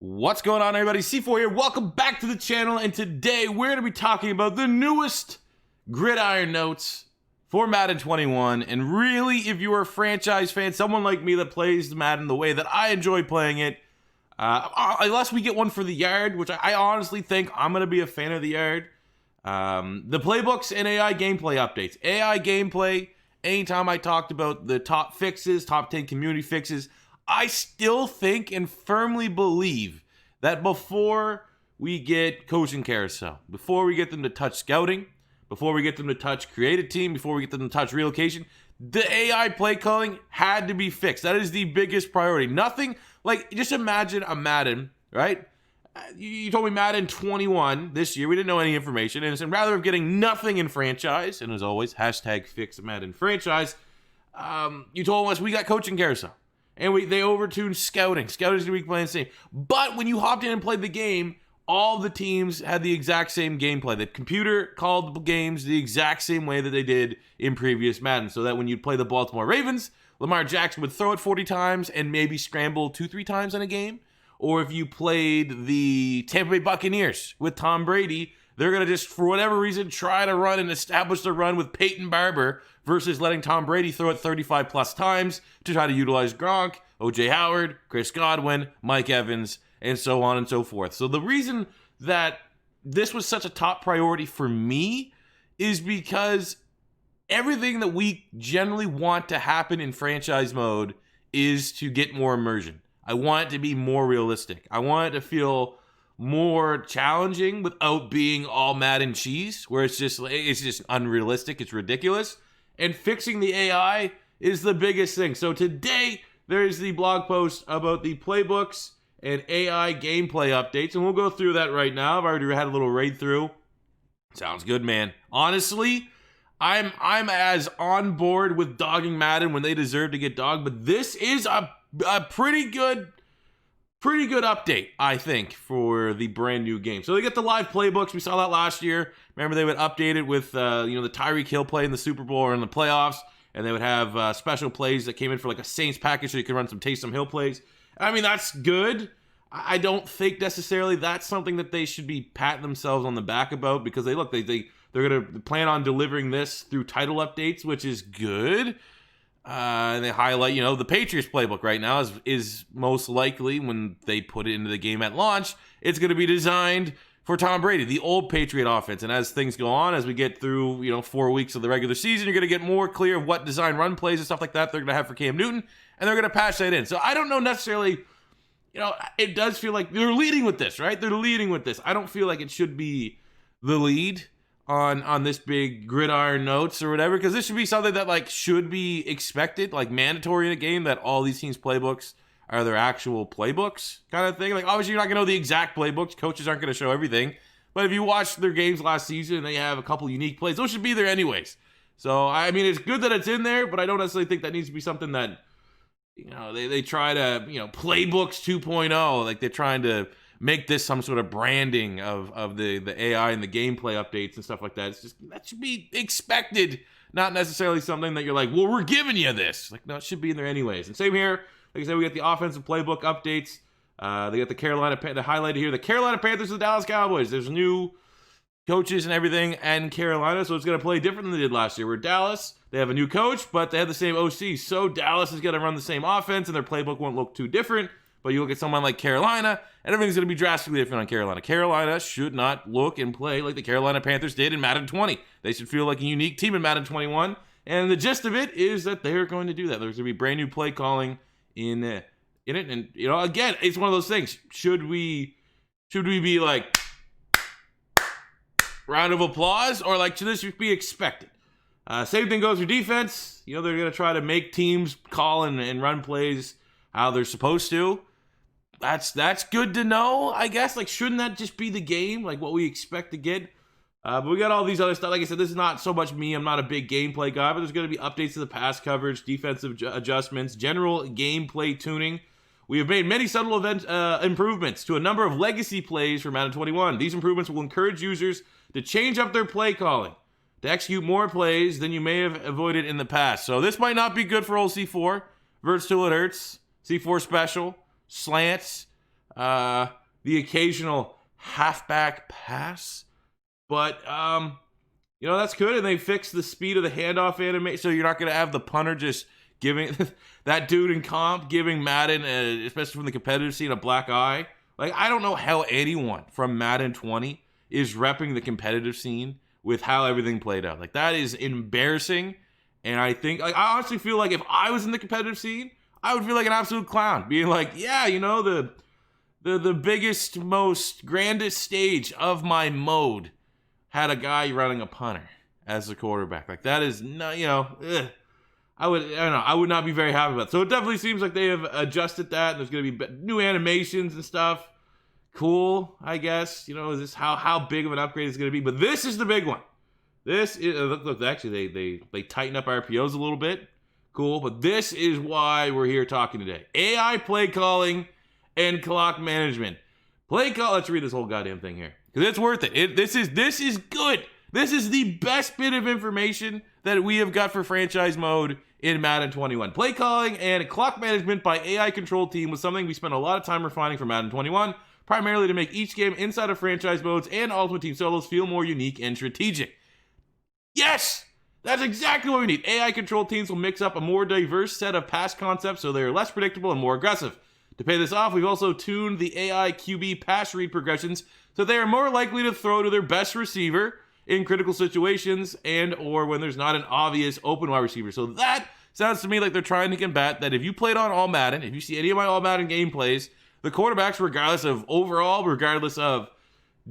What's going on, everybody? C4 here. Welcome back to the channel, and today we're going to be talking about the newest gridiron notes for Madden 21. And really, if you are a franchise fan, someone like me that plays Madden the way that I enjoy playing it, unless we get one for the yard, which I honestly think I'm going to be a fan of the yard, the playbooks and AI gameplay updates. AI gameplay, anytime I talked about the top fixes, top 10 community fixes, I still think and firmly believe that before we get coaching carousel, before we get them to touch scouting, before we get them to touch create a team, before we get them to touch relocation, the AI play calling had to be fixed. That is the biggest priority. Nothing like, just imagine a Madden, right? You told me Madden 21 this year. We didn't know any information. And rather of getting nothing in franchise, and as always, hashtag fix Madden franchise, you told us we got coaching carousel. And they overtuned scouting. Scouting's going to be playing the same. But when you hopped in and played the game, all the teams had the exact same gameplay. The computer called the games the exact same way that they did in previous Madden. So that when you'd play the Baltimore Ravens, Lamar Jackson would throw it 40 times and maybe scramble 2-3 times in a game. Or if you played the Tampa Bay Buccaneers with Tom Brady, they're going to just, for whatever reason, try to run and establish the run with Peyton Barber versus letting Tom Brady throw it 35 plus times to try to utilize Gronk, O.J. Howard, Chris Godwin, Mike Evans, and so on and so forth. So the reason that this was such a top priority for me is because everything that we generally want to happen in franchise mode is to get more immersion. I want it to be more realistic. I want it to feel more challenging without being all Madden cheese, where it's just unrealistic, it's ridiculous. And fixing the AI is the biggest thing. So today, there's the blog post about the playbooks and AI gameplay updates, and we'll go through that right now. I've already had a little raid through. Sounds good, man. Honestly, I'm as on board with dogging Madden when they deserve to get dogged, but this is a pretty good update, I think, for the brand new game. So they get the live playbooks. We saw that last year. Remember, they would update it with the Tyreek Hill play in the Super Bowl or in the playoffs, and they would have special plays that came in for like a Saints package so you could run some Taysom Hill plays. I mean, that's good. I don't think necessarily that's something that they should be patting themselves on the back about, because they're going to plan on delivering this through title updates, which is good. And they highlight, the Patriots playbook right now is most likely, when they put it into the game at launch, it's going to be designed for Tom Brady, the old Patriot offense. And as things go on, as we get through, 4 weeks of the regular season, you're going to get more clear of what design run plays and stuff like that they're going to have for Cam Newton, and they're going to patch that in. So I don't know necessarily, it does feel like they're leading with this, right? They're leading with this. I don't feel like it should be the lead on this big gridiron notes or whatever, because this should be something that should be expected, mandatory in a game, that all these teams' playbooks are their actual playbooks kind of thing. Obviously you're not going to know the exact playbooks. Coaches aren't going to show everything. But if you watched their games last season and they have a couple unique plays, those should be there anyways. So, I mean, it's good that it's in there, but I don't necessarily think that needs to be something that, they try to, playbooks 2.0, like they're trying to make this some sort of branding of the AI and the gameplay updates and stuff like that. It's just, that should be expected, not necessarily something that you're like, well, we're giving you this. No, it should be in there anyways. And same here. Like I said, we got the offensive playbook updates. They got the highlighted here, the Carolina Panthers and the Dallas Cowboys. There's new coaches and everything in Carolina, so it's going to play different than they did last year. Where Dallas, they have a new coach, but they have the same OC. So Dallas is going to run the same offense, and their playbook won't look too different. But you look at someone like Carolina, and everything's going to be drastically different on Carolina. Carolina should not look and play like the Carolina Panthers did in Madden 20. They should feel like a unique team in Madden 21. And the gist of it is that they're going to do that. There's going to be brand new play calling in it. And, again, it's one of those things. Should we be like, round of applause? Or should this be expected? Same thing goes for defense. They're going to try to make teams call and run plays how they're supposed to. That's good to know, I guess. Shouldn't that just be the game? What we expect to get? But we got all these other stuff. Like I said, this is not so much me. I'm not a big gameplay guy, but there's going to be updates to the pass coverage, defensive adjustments, general gameplay tuning. We have made many subtle improvements to a number of legacy plays for Madden 21. These improvements will encourage users to change up their play calling, to execute more plays than you may have avoided in the past. So this might not be good for old C4. Verts till it hurts. C4 special. Slants. the occasional halfback pass. But, that's good. And they fixed the speed of the handoff animation, so you're not going to have the punter just giving that dude in comp, giving Madden, especially from the competitive scene, a black eye. Like, I don't know how anyone from Madden 20 is repping the competitive scene with how everything played out. Like, that is embarrassing. And I think, I honestly feel like if I was in the competitive scene, I would feel like an absolute clown, being like, yeah, the biggest, most grandest stage of my mode had a guy running a punter as the quarterback. Like, that is not, I would not be very happy about it. So it definitely seems like they have adjusted that, and there's going to be new animations and stuff. Cool, I guess. Is this how big of an upgrade is going to be? But this is the big one. This is, look, actually, they tighten up RPOs a little bit. Cool, but this is why we're here talking today. AI play calling and clock management. Let's read this whole goddamn thing here, because it's worth it. This is good. This is the best bit of information that we have got for franchise mode in Madden 21. Play calling and clock management by AI control team was something we spent a lot of time refining for Madden 21, primarily to make each game inside of franchise modes and Ultimate Team solos feel more unique and strategic. Yes! That's exactly what we need. AI control teams will mix up a more diverse set of pass concepts so they are less predictable and more aggressive. To pay this off, we've also tuned the AI QB pass read progressions so they are more likely to throw to their best receiver in critical situations and or when there's not an obvious open wide receiver. So that sounds to me like they're trying to combat that if you played on All Madden, if you see any of my All Madden gameplays, the quarterbacks, regardless of overall, regardless of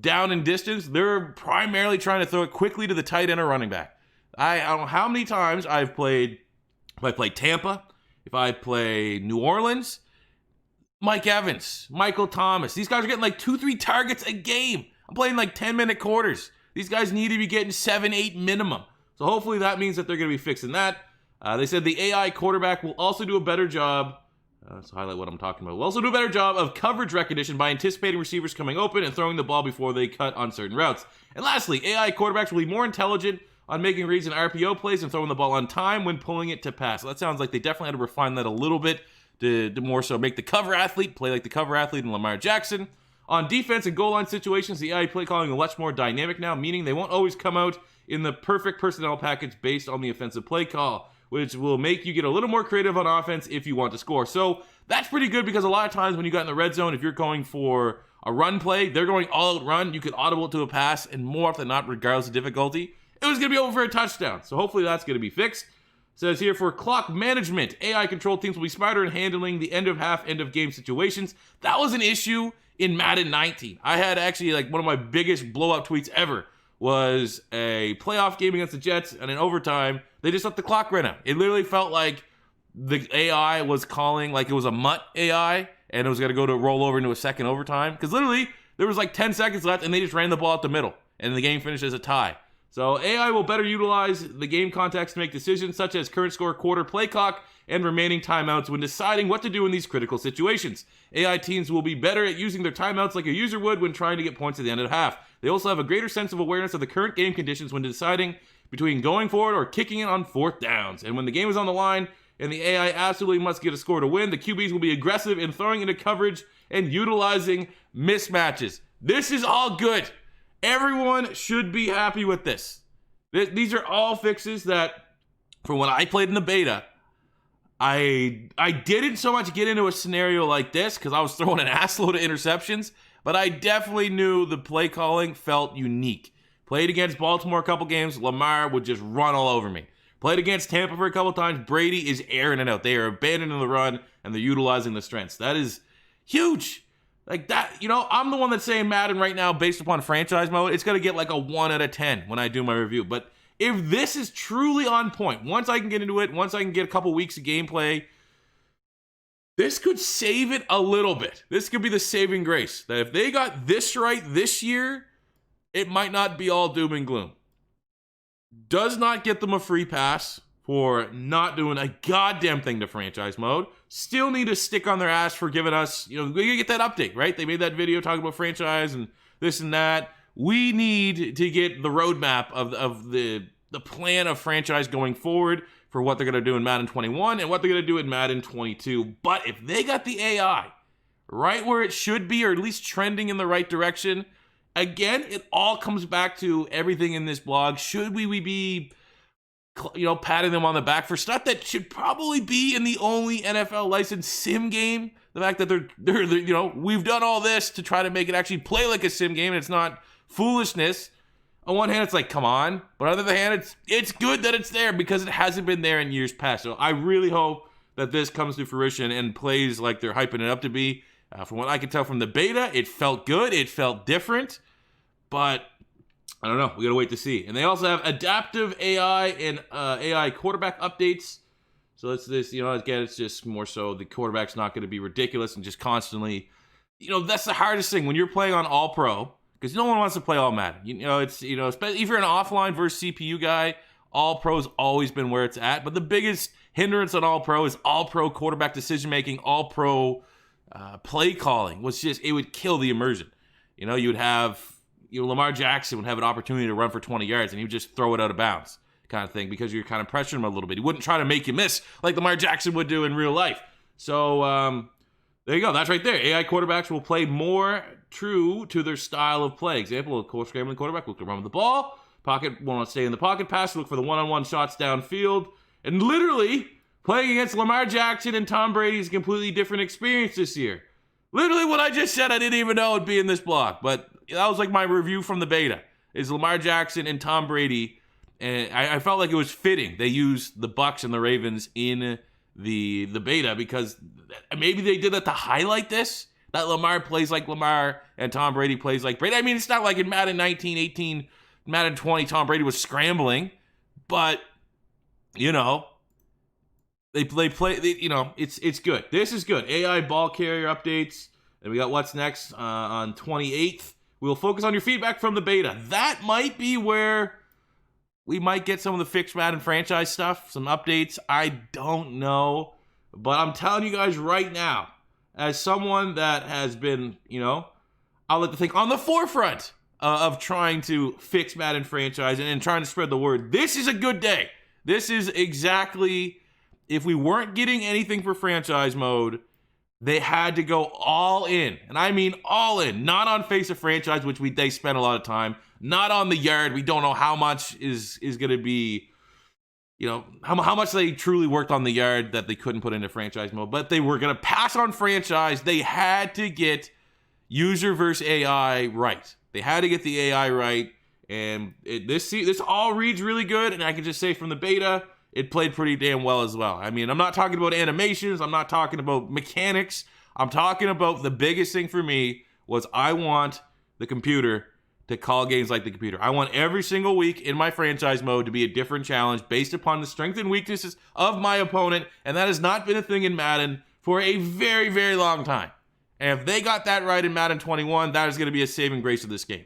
down and distance, they're primarily trying to throw it quickly to the tight end or running back. I don't know how many times I've played, if I play Tampa, if I play New Orleans, Mike Evans, Michael Thomas, these guys are getting like 2-3 targets a game. I'm playing like 10-minute quarters. These guys need to be getting 7-8 minimum. So hopefully that means that they're going to be fixing that. They said the AI quarterback will also do a better job. Let's highlight what I'm talking about. We'll also do a better job of coverage recognition by anticipating receivers coming open and throwing the ball before they cut on certain routes. And lastly, AI quarterbacks will be more intelligent on making reads and RPO plays and throwing the ball on time when pulling it to pass. So that sounds like they definitely had to refine that a little bit to more so make the cover athlete play like the cover athlete in Lamar Jackson. On defense and goal line situations, the AI play calling is much more dynamic now, meaning they won't always come out in the perfect personnel package based on the offensive play call, which will make you get a little more creative on offense if you want to score. So that's pretty good because a lot of times when you got in the red zone, if you're going for a run play, they're going all out run, you could audible it to a pass, and more often than not, regardless of difficulty, it was going to be over for a touchdown. So hopefully that's going to be fixed. It says here, for clock management, AI control teams will be smarter in handling the end of half, end of game situations. That was an issue in Madden 19. I had actually like one of my biggest blow-up tweets ever was a playoff game against the Jets, and in overtime, they just let the clock run out. It literally felt like the AI was calling like it was a mutt AI, and it was going to go to roll over into a second overtime. Because literally, there was like 10 seconds left, and they just ran the ball out the middle, and the game finished as a tie. So AI will better utilize the game context to make decisions such as current score, quarter, play clock, and remaining timeouts when deciding what to do in these critical situations. AI teams will be better at using their timeouts like a user would when trying to get points at the end of the half. They also have a greater sense of awareness of the current game conditions when deciding between going forward or kicking it on fourth downs. And when the game is on the line and the AI absolutely must get a score to win, the QBs will be aggressive in throwing into coverage and utilizing mismatches. This is all good. Everyone should be happy with this. These are all fixes that, from when I played in the beta, I didn't so much get into a scenario like this because I was throwing an assload of interceptions, but I definitely knew the play calling felt unique. Played against Baltimore a couple games, Lamar would just run all over me. Played against Tampa for a couple times, Brady is airing it out. They are abandoning the run, and they're utilizing the strengths. That is huge. Like that, I'm the one that's saying Madden right now, based upon franchise mode, it's going to get like a 1 out of 10 when I do my review. But if this is truly on point, once I can get into it, once I can get a couple weeks of gameplay, this could save it a little bit. This could be the saving grace. That if they got this right this year, it might not be all doom and gloom. Does not get them a free pass for not doing a goddamn thing to franchise mode. Still need to stick on their ass for giving us, we get that update, right? They made that video talking about franchise and this and that. We need to get the roadmap of the plan of franchise going forward for what they're going to do in Madden 21 and what they're going to do in Madden 22. But if they got the AI right where it should be, or at least trending in the right direction. Again, it all comes back to everything in this blog. Should we be, patting them on the back for stuff that should probably be in the only NFL licensed sim game? The fact that they're we've done all this to try to make it actually play like a sim game, and it's not foolishness. On one hand, it's like, come on. But on the other hand, it's good that it's there because it hasn't been there in years past. So I really hope that this comes to fruition and plays like they're hyping it up to be. From what I can tell from the beta, it felt good. It felt different. But I don't know. We got to wait to see. And they also have adaptive AI and AI quarterback updates. So it's this, again, it's just more so the quarterback's not going to be ridiculous and just constantly, that's the hardest thing when you're playing on All Pro, because no one wants to play All Madden. Especially if you're an offline versus CPU guy, All Pro's always been where it's at. But the biggest hindrance on All Pro is All Pro quarterback decision making, All Pro play calling. It would kill the immersion. You would have, Lamar Jackson would have an opportunity to run for 20 yards and he would just throw it out of bounds, kind of thing, because you're kind of pressuring him a little bit. He wouldn't try to make you miss like Lamar Jackson would do in real life. So there you go. That's right there. AI quarterbacks will play more true to their style of play. Example, a course scrambling quarterback will run with the ball. Pocket will stay in the pocket pass, look for the one-on-one shots downfield. And literally, playing against Lamar Jackson and Tom Brady is a completely different experience this year. Literally what I just said, I didn't even know it'd be in this blog. But that was like my review from the beta, is Lamar Jackson and Tom Brady. And I felt like it was fitting they used the Bucs and the Ravens in the beta, because maybe they did that to highlight this, that Lamar plays like Lamar and Tom Brady plays like Brady. I mean, it's not like in Madden 19, 18, Madden 20, Tom Brady was scrambling, but, they play, it's good. This is good. AI ball carrier updates, and we got what's next on 28th. We'll focus on your feedback from the beta. That might be where we might get some of the fixed Madden franchise stuff, some updates. I don't know. But I'm telling you guys right now, as someone that has been, I like to think on the forefront of trying to fix Madden franchise and trying to spread the word, this is a good day. This is exactly, if we weren't getting anything for franchise mode, they had to go all in. And I mean all in. Not on face of franchise, which they spent a lot of time. Not on the yard. We don't know how much is going to be, how much they truly worked on the yard that they couldn't put into franchise mode. But they were going to pass on franchise. They had to get user versus AI right. They had to get the AI right. And this all reads really good. And I can just say from the beta, it played pretty damn well as well. I mean, I'm not talking about animations. I'm not talking about mechanics. I'm talking about the biggest thing for me was I want the computer to call games like the computer. I want every single week in my franchise mode to be a different challenge based upon the strengths and weaknesses of my opponent. And that has not been a thing in Madden for a very, very long time. And if they got that right in Madden 21, that is going to be a saving grace of this game.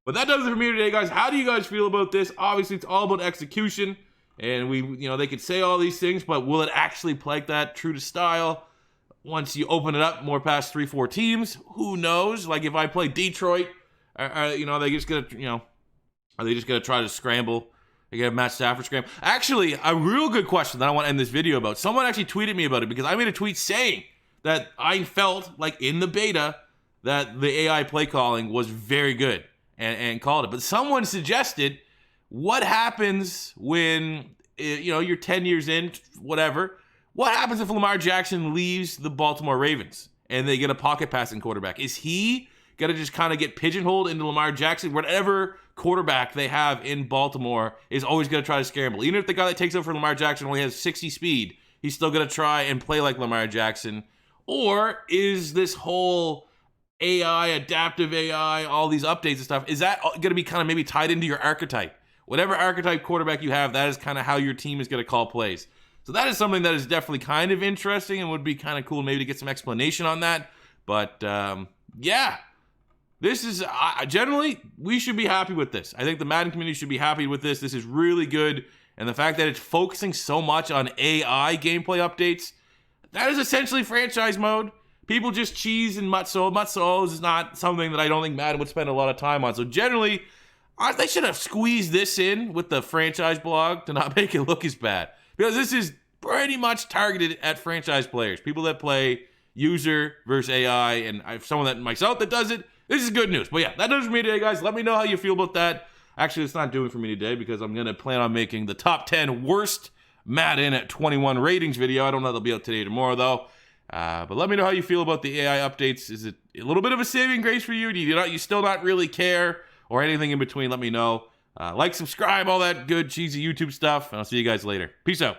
But that does it for me today, guys. How do you guys feel about this? Obviously, it's all about execution. And they could say all these things, but will it actually play like that, true to style? Once you open it up more past 3-4 teams, who knows? Like if I play Detroit, are they just gonna try to scramble? They get Matt Stafford scramble. Actually, a real good question that I want to end this video about. Someone actually tweeted me about it because I made a tweet saying that I felt like in the beta that the AI play calling was very good and called it. But someone suggested, what happens when, you're 10 years in, whatever. What happens if Lamar Jackson leaves the Baltimore Ravens and they get a pocket passing quarterback? Is he going to just kind of get pigeonholed into Lamar Jackson? Whatever quarterback they have in Baltimore is always going to try to scramble. Even if the guy that takes over for Lamar Jackson only has 60 speed, he's still going to try and play like Lamar Jackson. Or is this whole AI, adaptive AI, all these updates and stuff, is that going to be kind of maybe tied into your archetype? Whatever archetype quarterback you have, that is kind of how your team is going to call plays. So that is something that is definitely kind of interesting and would be kind of cool maybe to get some explanation on that. But yeah, this is generally, we should be happy with this. I think the Madden community should be happy with this. This is really good. And the fact that it's focusing so much on AI gameplay updates, that is essentially franchise mode. People just cheese and mutsos is not something that I don't think Madden would spend a lot of time on. So generally, they should have squeezed this in with the franchise blog to not make it look as bad. Because this is pretty much targeted at franchise players. People that play user versus AI, and I have someone that myself that does it. This is good news. But yeah, that does it for me today, guys. Let me know how you feel about that. Actually, it's not doing it for me today because I'm going to plan on making the top 10 worst Madden at 21 ratings video. I don't know if they'll be out today or tomorrow, though. But let me know how you feel about the AI updates. Is it a little bit of a saving grace for you? Do you still not really care, or anything in between? Let me know. Like, subscribe, all that good cheesy YouTube stuff, and I'll see you guys later. Peace out.